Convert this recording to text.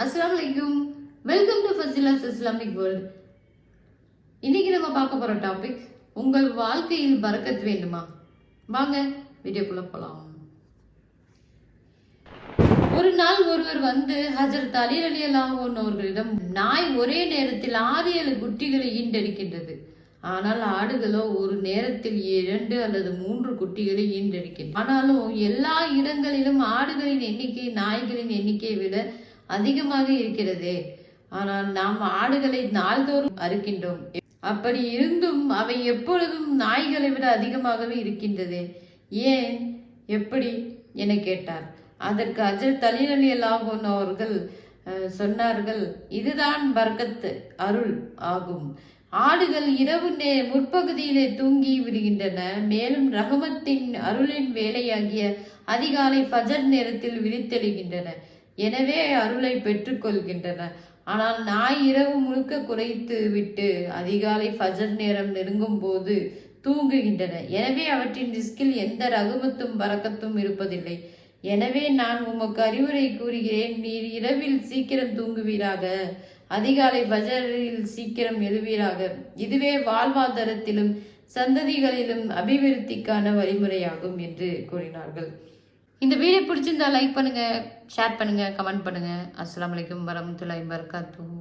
அஸ்ஸலாமு அலைக்கும். Welcome to Fasila's Islamic world. இன்னைக்கு நம்ம பார்க்க போற டாபிக், உங்கள் வாழ்க்கையில் பரக்கத் வேண்டுமா? வாங்க வீடியோக்குள்ள போலாம். ஒரு நாள் ஒருவர் வந்து ஹஜ்ரத் அலி ரலியல்லாஹு அன்ஹு அவர்களிடம், நாய் ஒரே நேரத்தில் 6-7 குட்டிகளை ஈண்டெடுக்கின்றது, ஆனால் ஆடுகளோ ஒரு நேரத்தில் 2 அல்லது 3 குட்டிகளை ஈண்டெடுக்கின்றன. ஆனாலும் எல்லா இடங்களிலும் ஆடுகளின் எண்ணிக்கை நாய்களின் எண்ணிக்கையை விட அதிகமாக இருக்கிறது. ஆனால் நாம் ஆடுகளை நாள்தோறும் அறுக்கின்றோம். அப்படி இருந்தும் அவை எப்பொழுதும் நாய்களை விட அதிகமாகவே இருக்கின்றது. ஏன், எப்படி என கேட்டார். அதற்கு ஹஜ்ரத் அலி ரலியல்லாஹு அன்ஹு அவர்கள் சொன்னார்கள், இதுதான் பர்கத், அருள் ஆகும். ஆடுகள் இரவு முற்பகுதியிலே தூங்கி விடுகின்றன. மேலும் ரஹமத்தின் அருளின் வேலையாகிய அதிகாலை ஃபஜர் நேரத்தில் விழித்தெழுகின்றன. எனவே அருளை பெற்றுக்கொள்கின்றன. ஆனால் நாய் இரவு முழுக்க குறைத்து விட்டு அதிகாலை ஃபஜர் நேரம் நெருங்கும் போது தூங்குகின்றன. எனவே அவற்றின் ரிஸ்கில் எந்த ரகுமத்தும் பரக்கத்தும் இருப்பதில்லை. எனவே நான் உமக்கு அறிவுரை கூறுகிறேன், நீர் இரவில் சீக்கிரம் தூங்குவீராக, அதிகாலை ஃபஜரில் சீக்கிரம் எழுவீராக. இதுவே வாழ்வாதாரத்திலும் சந்ததிகளிலும் அபிவிருத்திக்கான வழிமுறையாகும் என்று கூறினார்கள். இந்த வீடியோ பிடிச்சிருந்தா லைக் பண்ணுங்க, ஷேர் பண்ணுங்க, கமெண்ட் பண்ணுங்க. அஸ்ஸலாமு அலைக்கும் வரஹ்மத்துல்லாஹி வபரகாத்துஹு.